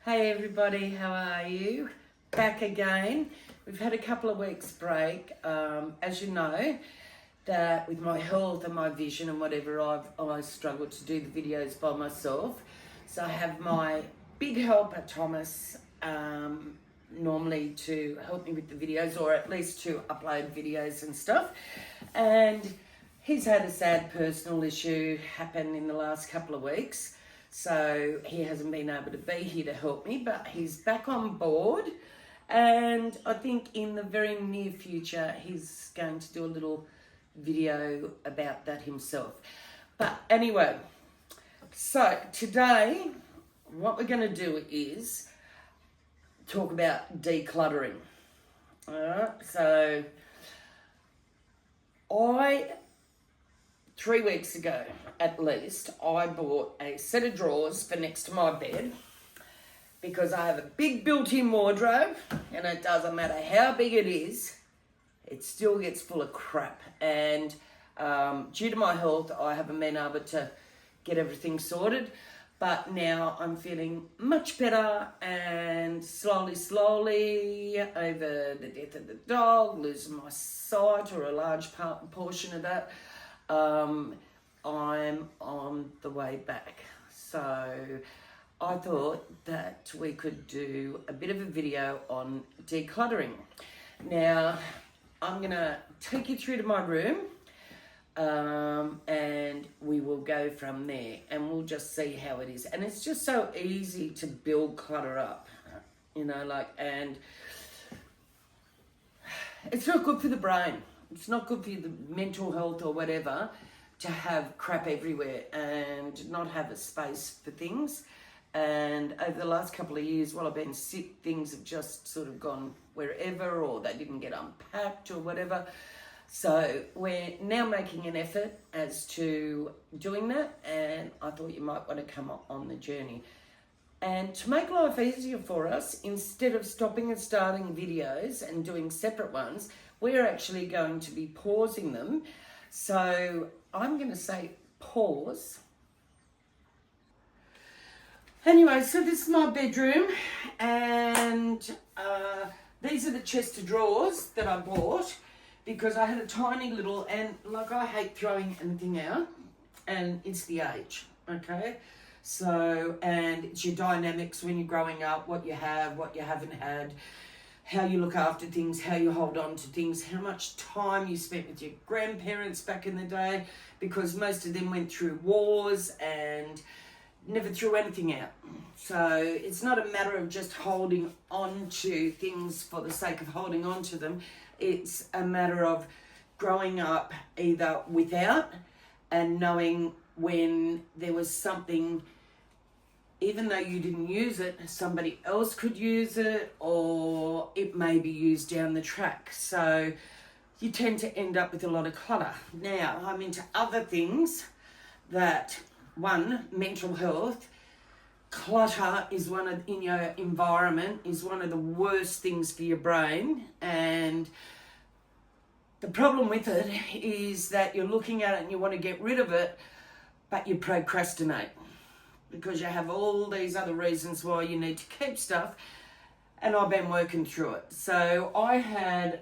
Hey everybody, how are you? Back again. We've had a couple of weeks break. As you know, that with my health and my vision and whatever, I struggled to do the videos by myself. So I have my big helper, Thomas, normally to help me with the videos, or at least to upload videos and stuff. And he's had a sad personal issue happen in the last couple of weeks. So he hasn't been able to be here to help me, but he's back on board. And I think in the very near future, he's going to do a little video about that himself. But anyway, so today, what we're going to do is talk about decluttering. All right, so 3 weeks ago, at least, I bought a set of drawers for next to my bed because I have a big built-in wardrobe and it doesn't matter how big it is, it still gets full of crap. And due to my health, I haven't been able to get everything sorted, but now I'm feeling much better, and slowly, over the death of the dog, losing my sight or a large portion of that, I'm on the way back. So I thought that we could do a bit of a video on decluttering. Now, I'm going to take you through to my room, and we will go from there, and we'll just see how it is. And it's just so easy to build clutter up, and it's not good for the brain. It's not good for the mental health or whatever to have crap everywhere and not have a space for things. And over the last couple of years, while I've been sick, things have just sort of gone wherever, or they didn't get unpacked or whatever. So we're now making an effort as to doing that, and I thought you might want to come on the journey. And to make life easier for us, instead of stopping and starting videos and doing separate ones, we're actually going to be pausing them. So I'm going to say pause. Anyway, so this is my bedroom, and these are the chest of drawers that I bought because I had a tiny little, and I hate throwing anything out, and it's the age, okay? So, and it's your dynamics when you're growing up, what you have, what you haven't had, how you look after things, how you hold on to things, how much time you spent with your grandparents back in the day, because most of them went through wars and never threw anything out. So it's not a matter of just holding on to things for the sake of holding on to them. It's a matter of growing up either without and knowing when there was something, even though you didn't use it, somebody else could use it, or it may be used down the track. So you tend to end up with a lot of clutter. Now, I'm into other things that, one, mental health. Clutter is in your environment is one of the worst things for your brain. And the problem with it is that you're looking at it and you want to get rid of it, but you procrastinate, because you have all these other reasons why you need to keep stuff, and I've been working through it. So I had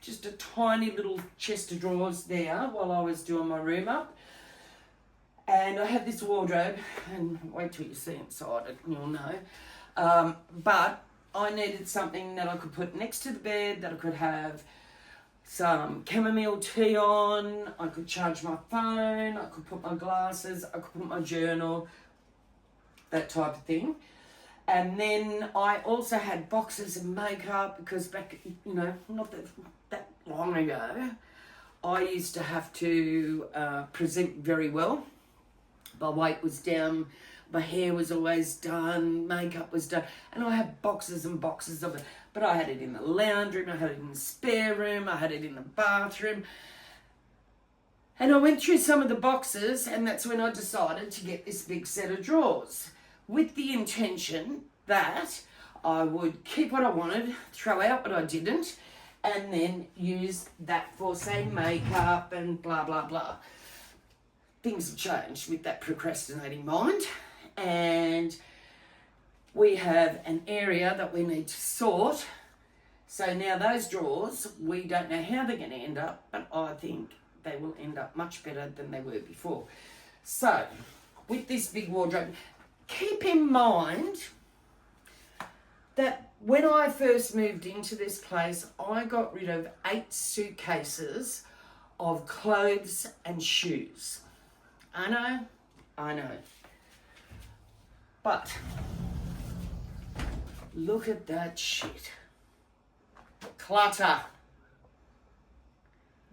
just a tiny little chest of drawers there while I was doing my room up, and I had this wardrobe, and wait till you see inside it and you'll know, but I needed something that I could put next to the bed, that I could have some chamomile tea on, I could charge my phone, I could put my glasses, I could put my journal, that type of thing. And then I also had boxes of makeup, because back, not that long ago, I used to have to present very well. My weight was down, my hair was always done, makeup was done, and I had boxes and boxes of it. But I had it in the lounge room, I had it in the spare room, I had it in the bathroom. And I went through some of the boxes, and that's when I decided to get this big set of drawers, with the intention that I would keep what I wanted, throw out what I didn't, and then use that for, say, makeup and blah, blah, blah. Things have changed with that procrastinating mind, and we have an area that we need to sort. So now those drawers, we don't know how they're going to end up, but I think they will end up much better than they were before. So with this big wardrobe, keep in mind that when I first moved into this place, I got rid of 8 suitcases of clothes and shoes. I know. But look at that shit. Clutter.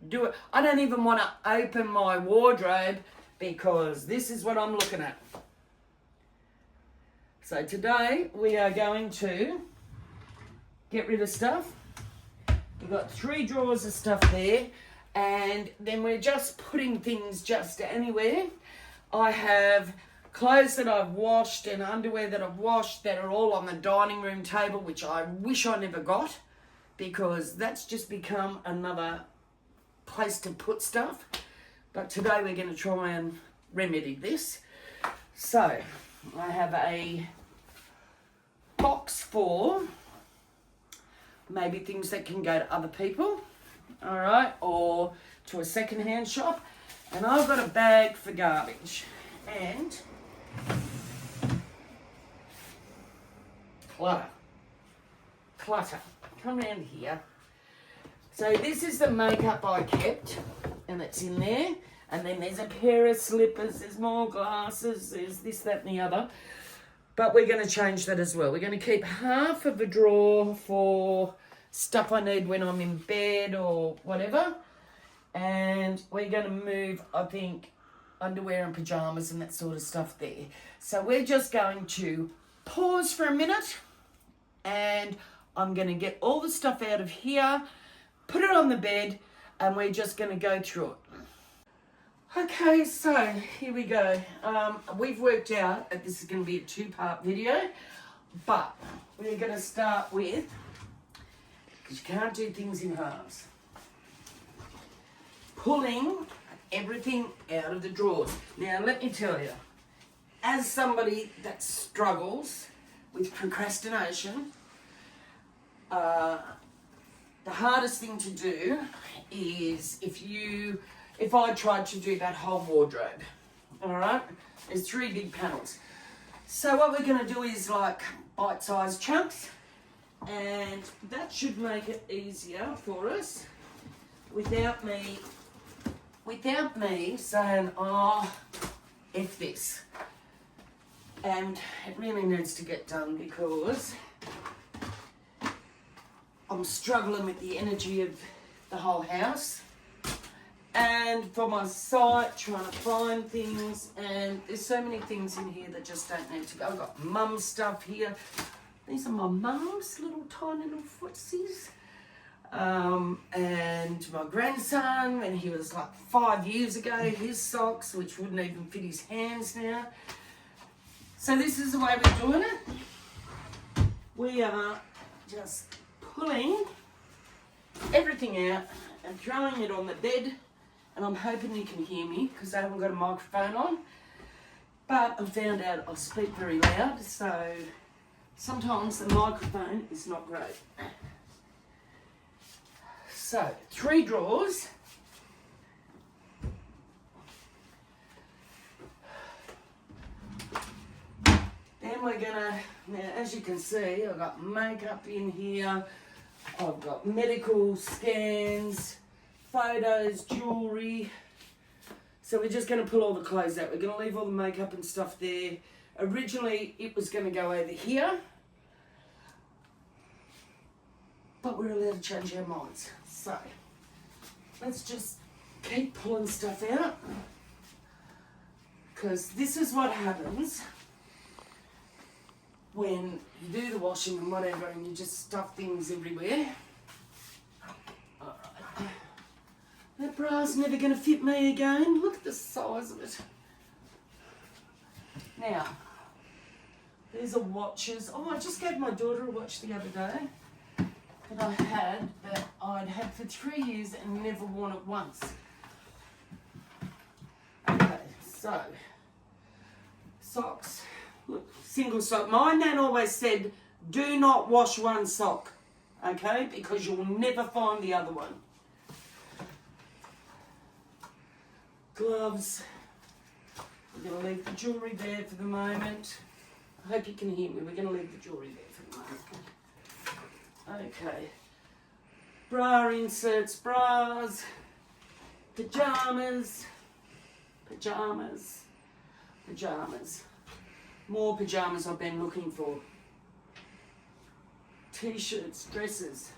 Do it. I don't even want to open my wardrobe because this is what I'm looking at. So today we are going to get rid of stuff. We've got 3 drawers of stuff there, and then we're just putting things just anywhere. I have clothes that I've washed and underwear that I've washed that are all on the dining room table, which I wish I never got, because that's just become another place to put stuff. But today we're going to try and remedy this. So I have a box for maybe things that can go to other people, all right, or to a second-hand shop. And I've got a bag for garbage and clutter. Come around here. So this is the makeup I kept, and it's in there. And then there's a pair of slippers, there's more glasses, there's this, that, and the other. But we're going to change that as well. We're going to keep half of a drawer for stuff I need when I'm in bed or whatever. And we're going to move, I think, underwear and pajamas and that sort of stuff there. So we're just going to pause for a minute, and I'm going to get all the stuff out of here, put it on the bed, and we're just going to go through it. Okay, so here we go. We've worked out that this is going to be a 2-part video, but we're going to start with, because you can't do things in halves, pulling everything out of the drawers. Now, let me tell you, as somebody that struggles with procrastination, the hardest thing to do is if I tried to do that whole wardrobe, all right? There's 3 big panels. So what we're going to do is like bite-sized chunks, and that should make it easier for us without me saying, oh, F this. And it really needs to get done because I'm struggling with the energy of the whole house. And for my site, trying to find things, and there's so many things in here that just don't need to go. I've got mum's stuff here. These are my mum's little tiny little footsies. And my grandson, when he was like 5 years ago, his socks, which wouldn't even fit his hands now. So this is the way we're doing it. We are just pulling everything out and throwing it on the bed. And I'm hoping you can hear me because I haven't got a microphone on. But I found out I speak very loud, so sometimes the microphone is not great. So, 3 drawers. Then we're gonna, now as you can see, I've got makeup in here. I've got medical scans, photos, jewellery. So we're just going to pull all the clothes out. We're going to leave all the makeup and stuff there. Originally it was going to go over here, but we're allowed to change our minds. So let's just keep pulling stuff out, because this is what happens when you do the washing and whatever and you just stuff things everywhere. Alright. That bra's never going to fit me again. Look at the size of it. Now, these are watches. Oh, I just gave my daughter a watch the other day that I'd had for 3 years and never worn it once. Okay, so socks. single sock. My nan always said, do not wash one sock, okay, because you'll never find the other one. Gloves. We're going to leave the jewellery there for the moment. I hope you can hear me. We're going to leave the jewellery there for the moment. Okay. Bra inserts, bras, pyjamas, pyjamas, pyjamas. More pyjamas I've been looking for. T-shirts, dresses,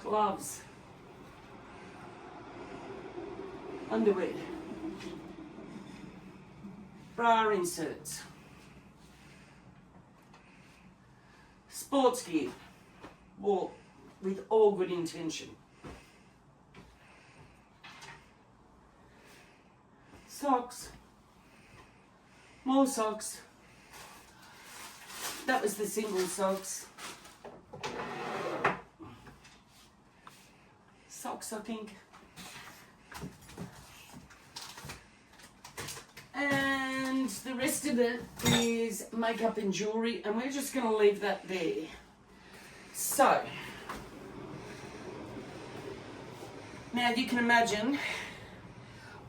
gloves, underwear, bra inserts, sports gear, well, with all good intention. Socks, more socks. That was the single socks. Socks, I think. And the rest of it is makeup and jewellery, and we're just going to leave that there. So, now you can imagine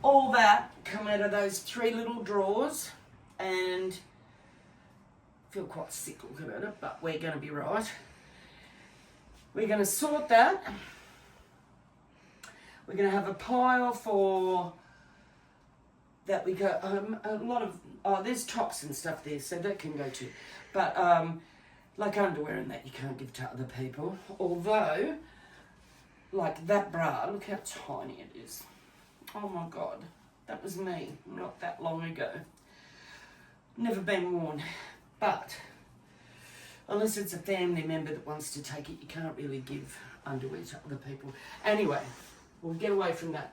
all that come out of those 3 little drawers, and I feel quite sick looking at it, but we're going to be right. We're going to sort that. We're going to have a pile for that. We got a lot of, there's tops and stuff there, so that can go too. But like underwear and that you can't give to other people. Although, like that bra, look how tiny it is. Oh my God, that was me not that long ago. Never been worn, but unless it's a family member that wants to take it, you can't really give underwear to other people. Anyway, we'll get away from that.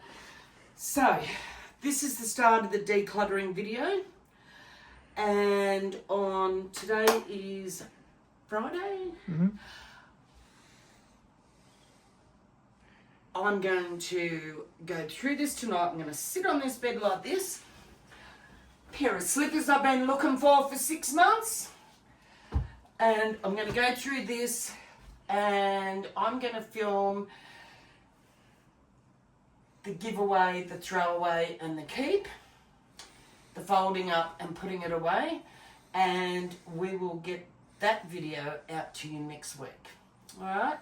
So, this is the start of the decluttering video. And on today is Friday. Mm-hmm. I'm going to go through this tonight. I'm going to sit on this bed like this. Pair of slippers I've been looking for 6 months. And I'm going to go through this, and I'm going to film the giveaway, the throwaway, and the keep, the folding up and putting it away, and we will get that video out to you next week. All right?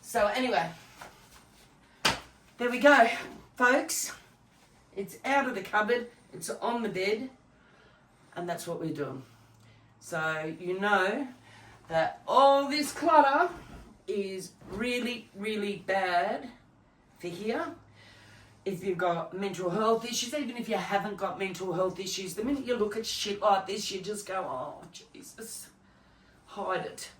So anyway, there we go, folks. It's out of the cupboard. It's on the bed, and that's what we're doing. So you know that all this clutter is really, really bad for here. If you've got mental health issues, even if you haven't got mental health issues, the minute you look at shit like this, you just go, oh, Jesus, hide it.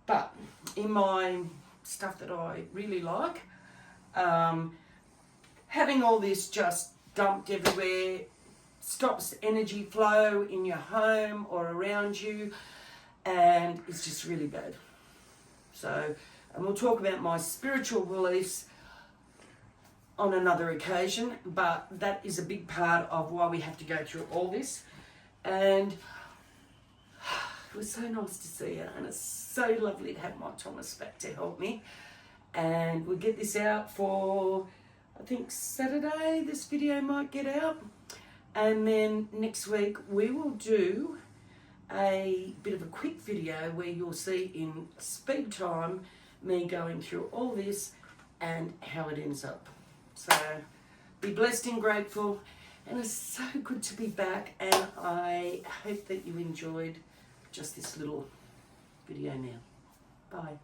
But in my stuff that I really like, having all this just dumped everywhere stops energy flow in your home or around you, and it's just really bad. So, and we'll talk about my spiritual beliefs on another occasion, but that is a big part of why we have to go through all this. And it was so nice to see her, and it's so lovely to have my Thomas back to help me. And we'll get this out for, I think, Saturday. This video might get out. And then next week we will do a bit of a quick video where you'll see in speed time me going through all this and how it ends up. So be blessed and grateful, and it's so good to be back, and I hope that you enjoyed just this little video now. Bye.